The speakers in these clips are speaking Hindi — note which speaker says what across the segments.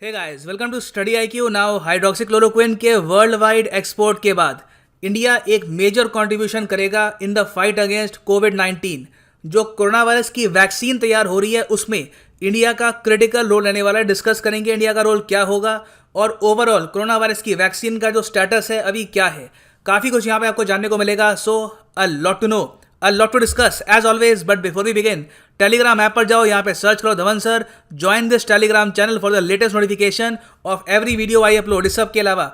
Speaker 1: Hey guys, welcome to study IQ। Now hydroxychloroquine के वर्ल्ड वाइड एक्सपोर्ट के बाद इंडिया एक मेजर कंट्रीब्यूशन करेगा इन द फाइट अगेंस्ट कोविड-19। जो कोरोना वायरस की वैक्सीन तैयार हो रही है उसमें इंडिया का क्रिटिकल रोल रहने वाला है। डिस्कस करेंगे इंडिया का रोल क्या होगा और ओवरऑल कोरोना वायरस की वैक्सीन का जो स्टेटस है अभी क्या है। काफ़ी कुछ यहाँ पे आपको जानने को मिलेगा। So a lot to know, a lot to discuss as always, but before we begin, Telegram app पर जाओ, यहाँ पे सर्च करो Dhawan sir, join this Telegram channel for the latest notification of every video I upload. इस सब के अलावा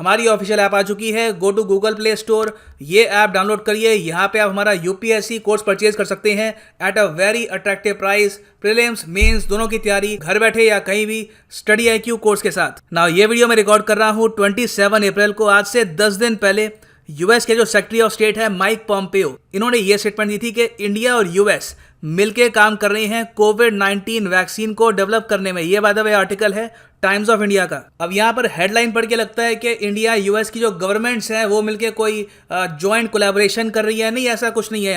Speaker 1: हमारी ऑफिशियल ऐप आ चुकी है। Go to Google Play Store, ये ऐप डाउनलोड करिए। यहाँ पे आप हमारा यूपीएससी कोर्स परचेज कर सकते हैं at a very attractive price. Prelims mains दोनों की तैयारी घर बैठे या कहीं भी स्टडी IQ कोर्स के साथ। नाउ ये वीडियो मैं रिकॉर्ड कर रहा हूँ 27 अप्रैल को। आज से 10 दिन पहले यूएस के जो सेक्रेटरी ऑफ स्टेट है माइक पॉम्पेओ, इन्होंने ये स्टेटमेंट दी थी कि इंडिया और यूएस मिलके काम कर रहे हैं कोविड-19 वैक्सीन को डेवलप करने में। ये बाय द वे आर्टिकल है टाइम्स ऑफ इंडिया का। अब यहाँ पर हेडलाइन पढ़ के लगता है कि इंडिया यूएस की जो गवर्नमेंट्स हैं वो मिलके कोई जॉइंट कोलैबोरेशन कर रही है। नहीं, ऐसा कुछ नहीं है।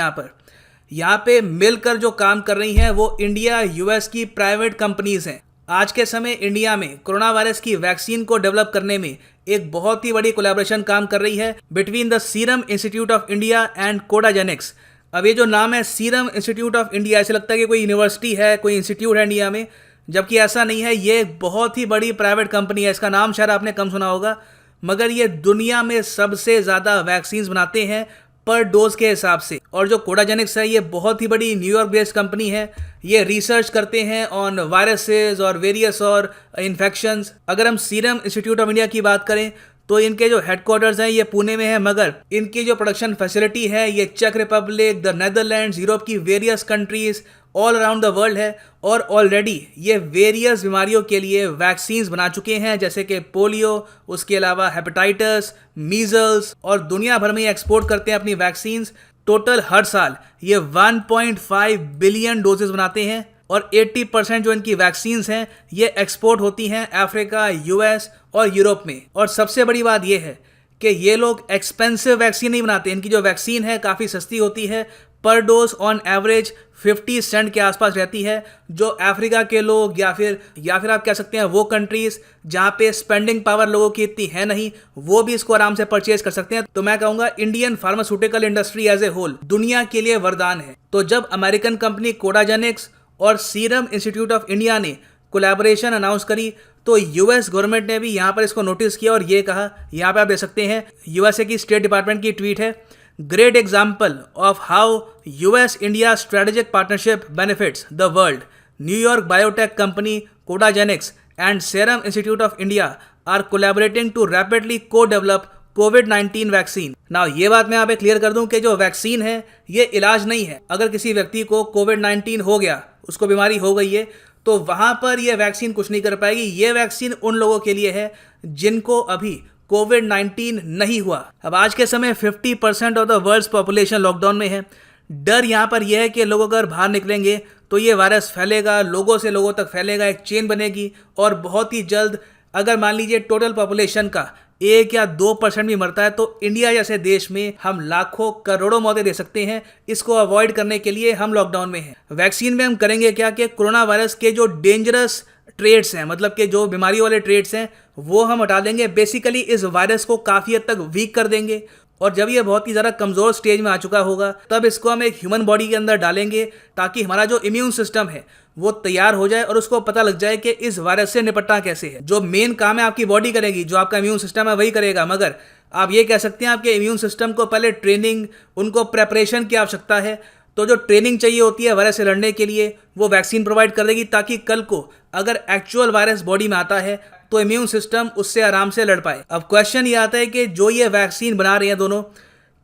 Speaker 1: यहाँ पे मिलकर जो काम कर रही हैं वो इंडिया यूएस की प्राइवेट कंपनीज हैं। आज के समय इंडिया में कोरोना वायरस की वैक्सीन को डेवलप करने में एक बहुत ही बड़ी कोलैबोरेशन काम कर रही है between the serum Institute of India and Codagenix. अब ये जो नाम है सीरम इंस्टीट्यूट ऑफ इंडिया, ऐसे लगता है कि कोई यूनिवर्सिटी है, कोई इंस्टीट्यूट है इंडिया में, जबकि ऐसा नहीं है। ये एक बहुत ही बड़ी प्राइवेट कंपनी है। इसका नाम शायद आपने कम सुना होगा, मगर ये दुनिया में सबसे ज़्यादा वैक्सीन बनाते हैं पर डोज के हिसाब से। और जो कोडाजेनिक्स है ये बहुत ही बड़ी न्यूयॉर्क बेस्ड कंपनी है। ये रिसर्च करते हैं ऑन वायरसेस और वेरियस और इन्फेक्शंस। अगर हम सीरम इंस्टीट्यूट ऑफ इंडिया की बात करें तो इनके जो हेडक्वार्टर्स हैं ये पुणे में है, मगर इनकी जो प्रोडक्शन फैसिलिटी है ये चेक रिपब्लिक, द नेदरलैंड्स, यूरोप की various countries all around the world है। और ऑलरेडी ये वेरियस बीमारियों के लिए वैक्सीन्स बना चुके हैं, जैसे कि पोलियो, उसके अलावा हेपेटाइटिस, मीजल्स, और दुनिया भर में ये एक्सपोर्ट करते हैं अपनी वैक्सीन्स। टोटल हर साल ये 1.5 बिलियन डोजेस बनाते हैं और 80% जो इनकी वैक्सीन्स हैं ये एक्सपोर्ट होती हैं अफ्रीका, यूएस और यूरोप में। और सबसे बड़ी बात ये है कि ये लोग एक्सपेंसिव वैक्सीन नहीं बनाते। इनकी जो वैक्सीन है काफ़ी सस्ती होती है। पर डोज ऑन एवरेज 50 सेंट के आसपास रहती है, जो अफ्रीका के लोग या फिर आप कह सकते हैं वो कंट्रीज जहाँ पे स्पेंडिंग पावर लोगों की इतनी है नहीं, वो भी इसको आराम से परचेज कर सकते हैं। तो मैं कहूँगा Indian pharmaceutical industry as a whole दुनिया के लिए वरदान है। तो जब अमेरिकन कंपनी कोडाजेनिक्स और सीरम इंस्टीट्यूट ऑफ इंडिया ने कोलैबोरेशन अनाउंस करी तो यूएस गवर्नमेंट ने भी यहाँ पर इसको नोटिस किया और ये कहा। यहाँ पे आप देख सकते हैं यूएसए की स्टेट डिपार्टमेंट की ट्वीट है, great example of how US India strategic partnership benefits the world. New York biotech company Codagenix and Serum Institute of India are collaborating to rapidly co develop कोविड-19 वैक्सीन। नाउ ये बात मैं यहाँ पे क्लियर कर दूं कि जो वैक्सीन है ये इलाज नहीं है। अगर किसी व्यक्ति को कोविड-19 हो गया, उसको बीमारी हो गई है, तो वहाँ पर ये वैक्सीन कुछ नहीं कर पाएगी। ये वैक्सीन उन लोगों के लिए है जिनको अभी कोविड-19 नहीं हुआ। अब आज के समय 50% of the world's population lockdown में है। डर यहाँ पर यह है कि लोग अगर बाहर निकलेंगे तो ये वायरस फैलेगा, लोगों से लोगों तक फैलेगा, एक चेन बनेगी और बहुत ही जल्द अगर मान लीजिए टोटल पॉपुलेशन का 1 या 2% भी मरता है तो इंडिया जैसे देश में हम लाखों करोड़ों मौतें दे सकते हैं। इसको अवॉइड करने के लिए हम लॉकडाउन में हैं। वैक्सीन में हम करेंगे क्या कि कोरोना वायरस के जो डेंजरस ट्रेड्स हैं, मतलब कि जो बीमारी वाले ट्रेड्स हैं, वो हम हटा देंगे। बेसिकली इस वायरस को काफ़ी हद तक वीक कर देंगे और जब ये बहुत ही ज़्यादा कमज़ोर स्टेज में आ चुका होगा तब इसको हम एक ह्यूमन बॉडी के अंदर डालेंगे ताकि हमारा जो इम्यून सिस्टम है वो तैयार हो जाए और उसको पता लग जाए कि इस वायरस से निपटना कैसे है। जो मेन काम है आपकी बॉडी करेगी, जो आपका इम्यून सिस्टम है वही करेगा, मगर आप ये कह सकते हैं आपके इम्यून सिस्टम को पहले ट्रेनिंग, उनको प्रेपरेशन की आवश्यकता है। तो जो ट्रेनिंग चाहिए होती है वायरस से लड़ने के लिए वो वैक्सीन प्रोवाइड कर देगी, ताकि कल को अगर एक्चुअल वायरस बॉडी में आता है तो इम्यून सिस्टम उससे आराम से लड़ पाए। अब क्वेश्चन ये आता है कि जो ये वैक्सीन बना रहे हैं दोनों,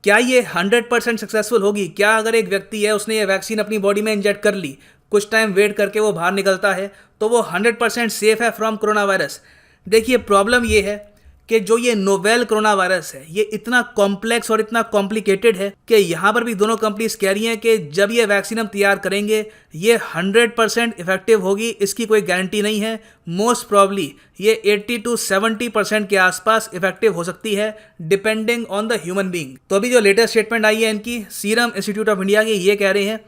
Speaker 1: क्या ये 100% सक्सेसफुल होगी? क्या अगर एक व्यक्ति है उसने ये वैक्सीन अपनी बॉडी में इंजेक्ट कर ली, कुछ टाइम वेट करके वो बाहर निकलता है, तो वो 100% सेफ है फ्रॉम कोरोना वायरस? देखिए, प्रॉब्लम ये है कि जो ये नोवेल कोरोना वायरस है ये इतना कॉम्प्लेक्स और इतना कॉम्प्लिकेटेड है कि यहाँ पर भी दोनों कंपनीज कह रही हैं कि जब ये वैक्सीन हम तैयार करेंगे ये 100% इफेक्टिव होगी, इसकी कोई गारंटी नहीं है। मोस्ट प्रॉब्ली ये 80 to 70% के आसपास इफेक्टिव हो सकती है depending on the human being. तो अभी जो लेटेस्ट स्टेटमेंट आई है इनकी सीरम इंस्टीट्यूट ऑफ इंडिया की, ये कह रहे हैं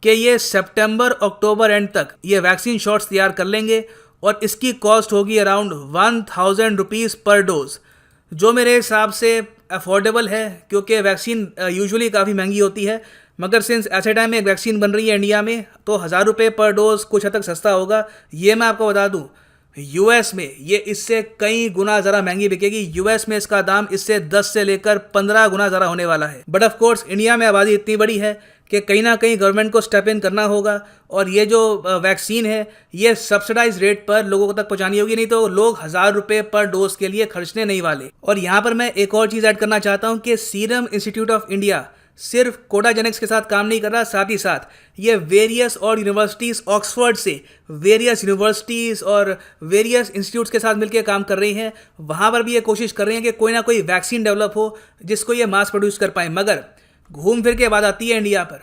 Speaker 1: कि ये सितंबर अक्टूबर एंड तक ये वैक्सीन शॉट्स तैयार कर लेंगे और इसकी कॉस्ट होगी अराउंड 1000 रुपीज़ पर डोज, जो मेरे हिसाब से अफोर्डेबल है क्योंकि वैक्सीन यूजुअली काफ़ी महंगी होती है, मगर सिंस ऐसे टाइम में एक वैक्सीन बन रही है इंडिया में तो 1000 रुपये पर डोज कुछ हद तक सस्ता होगा। ये मैं आपको बता दूं, यूएस में ये इससे कई गुना ज़रा महंगी बिकेगी। यूएस में इसका दाम इससे 10 से लेकर 15 गुना ज़रा होने वाला है। बट ऑफ कोर्स इंडिया में आबादी इतनी बड़ी है कि कहीं ना कहीं गवर्नमेंट को स्टेप इन करना होगा और ये जो वैक्सीन है ये सब्सिडाइज रेट पर लोगों तक पहुंचानी होगी, नहीं तो लोग 1000 रुपये पर डोज के लिए खर्चने नहीं वाले। और यहाँ पर मैं एक और चीज़ ऐड करना चाहता हूँ कि सीरम इंस्टीट्यूट ऑफ इंडिया सिर्फ कोडाजेनिक्स के साथ काम नहीं कर रहा, साथ ही साथ ये वेरियस और यूनिवर्सिटीज़, ऑक्सफोर्ड से वेरियस यूनिवर्सिटीज़ और वेरियस इंस्टीट्यूट्स के साथ मिलकर काम कर रही हैं। वहाँ पर भी ये कोशिश कर रही हैं कि कोई ना कोई वैक्सीन डेवलप हो जिसको ये मास प्रोड्यूस कर पाएँ। मगर घूम फिर के बात आती है इंडिया पर,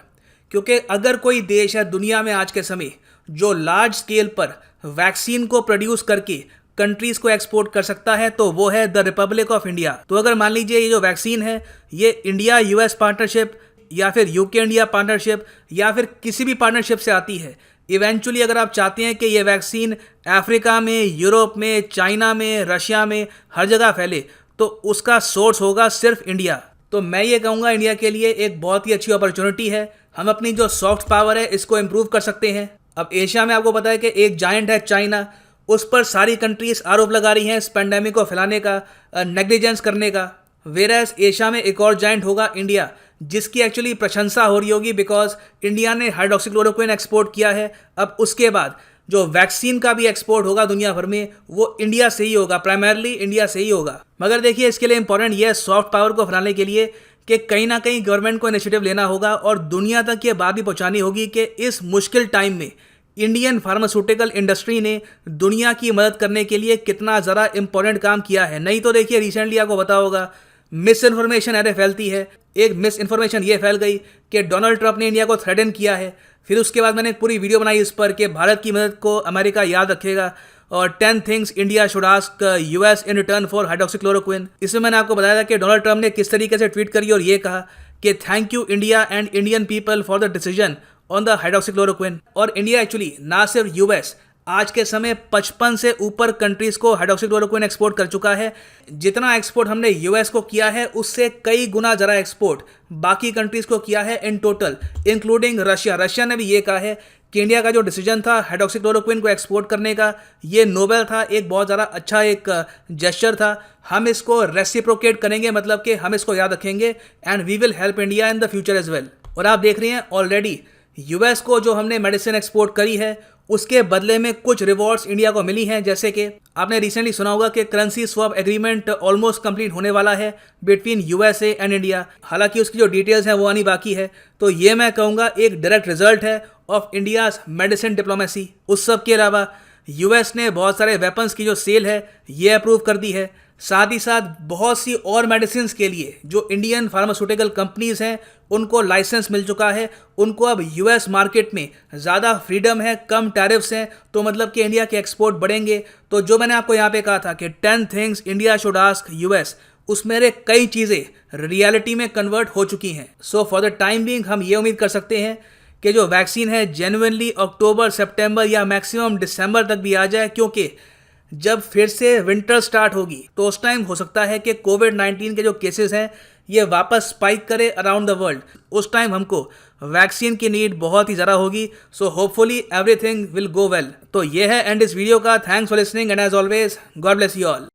Speaker 1: क्योंकि अगर कोई देश है दुनिया में आज के समय जो लार्ज स्केल पर वैक्सीन को प्रोड्यूस करके कंट्रीज़ को एक्सपोर्ट कर सकता है तो वो है द रिपब्लिक ऑफ इंडिया। तो अगर मान लीजिए ये जो वैक्सीन है ये इंडिया यूएस पार्टनरशिप या फिर यूके इंडिया पार्टनरशिप या फिर किसी भी पार्टनरशिप से आती है, इवेंचुअली अगर आप चाहते हैं कि ये वैक्सीन अफ्रीका में, यूरोप में, चाइना में, रशिया में, हर जगह फैले, तो उसका सोर्स होगा सिर्फ इंडिया। तो मैं ये कहूँगा इंडिया के लिए एक बहुत ही अच्छी अपॉर्चुनिटी है। हम अपनी जो सॉफ्ट पावर है इसको इम्प्रूव कर सकते हैं। अब एशिया में आपको पता है कि एक जायंट है चाइना, उस पर सारी कंट्रीज आरोप लगा रही हैं इस पेंडेमिक को फैलाने का, नेग्लिजेंस करने का। वेरएस एशिया में एक और जायंट होगा इंडिया, जिसकी एक्चुअली प्रशंसा हो रही होगी बिकॉज इंडिया ने हाइड्रोक्सीक्लोरोक्विन एक्सपोर्ट किया है। अब उसके बाद जो वैक्सीन का भी एक्सपोर्ट होगा दुनिया भर में वो इंडिया से ही होगा, प्राइमरली इंडिया से ही होगा। मगर देखिए इसके लिए इंपॉर्टेंट ये है सॉफ्ट पावर को फैलाने के लिए कि कहीं ना कहीं गवर्नमेंट को इनिशिएटिव लेना होगा और दुनिया तक ये बात भी पहुंचानी होगी कि इस मुश्किल टाइम में इंडियन फार्मास्यूटिकल इंडस्ट्री ने दुनिया की मदद करने के लिए कितना ज़रा इंपॉर्टेंट काम किया है। नहीं तो देखिए रिसेंटली आपको पता होगा मिस इन्फॉर्मेशन ऐसे फैलती है। एक मिस इन्फॉर्मेशन ये फैल गई कि डोनाल्ड ट्रंप ने इंडिया को थ्रेटन किया है। फिर उसके बाद मैंने एक पूरी वीडियो बनाई इस पर कि भारत की मदद को अमेरिका याद रखेगा और 10 things India should ask US in return for hydroxychloroquine. इसमें मैंने आपको बताया था कि डोनाल्ड ट्रंप ने किस तरीके से ट्वीट करी और ये कहा कि thank you India and Indian people for the decision on the hydroxychloroquine. और इंडिया एक्चुअली ना सिर्फ यूएस, आज के समय 55 से ऊपर कंट्रीज को हाइड्रोक्सीक्लोरोक्विन एक्सपोर्ट कर चुका है। जितना एक्सपोर्ट हमने यूएस को किया है उससे कई गुना ज़रा एक्सपोर्ट बाकी कंट्रीज को किया है in total, including Russia. Russia ने भी ये कहा है कि इंडिया का जो डिसीजन था हाइड्रोक्सीक्लोरोक्विन को एक्सपोर्ट करने का ये नोबेल था, एक बहुत ज़रा अच्छा एक जेस्चर था। हम इसको रेसिप्रोकेट करेंगे, मतलब कि हम इसको याद रखेंगे and we will help India in the future as well. और आप देख रहे हैं ऑलरेडी यूएस को जो हमने मेडिसिन एक्सपोर्ट करी है उसके बदले में कुछ रिवॉर्ड्स इंडिया को मिली हैं। जैसे कि आपने रिसेंटली सुना होगा कि currency swap agreement almost complete होने वाला है बिटवीन यूएसए एंड इंडिया। हालांकि उसकी जो डिटेल्स हैं वो आनी बाकी है। तो ये मैं कहूँगा एक डायरेक्ट रिजल्ट है ऑफ इंडियाज मेडिसिन डिप्लोमेसी। उस सब के अलावा यूएस ने बहुत सारे वेपन्स की जो सेल है ये अप्रूव कर दी है। साथ ही साथ बहुत सी और मेडिसिन के लिए जो इंडियन फार्मास्यूटिकल कंपनीज हैं उनको लाइसेंस मिल चुका है। उनको अब यूएस मार्केट में ज़्यादा फ्रीडम है, कम टैरिफ्स हैं, तो मतलब कि इंडिया के एक्सपोर्ट बढ़ेंगे। तो जो मैंने आपको यहाँ पे कहा था कि 10 things India should ask US, उसमें कई चीज़ें रियलिटी में कन्वर्ट हो चुकी हैं। So for the time being हम ये उम्मीद कर सकते हैं कि जो वैक्सीन है जेन्युइनली अक्टूबर, सितंबर या मैक्सिमम दिसंबर तक भी आ जाए, क्योंकि जब फिर से विंटर स्टार्ट होगी तो उस टाइम हो सकता है कि कोविड-19 के जो केसेस हैं ये वापस स्पाइक करे अराउंड द वर्ल्ड। उस टाइम हमको वैक्सीन की नीड बहुत ही ज़्यादा होगी। So hopefully everything will go well. तो ये है एंड इस वीडियो का। Thanks for listening and as always God bless you all.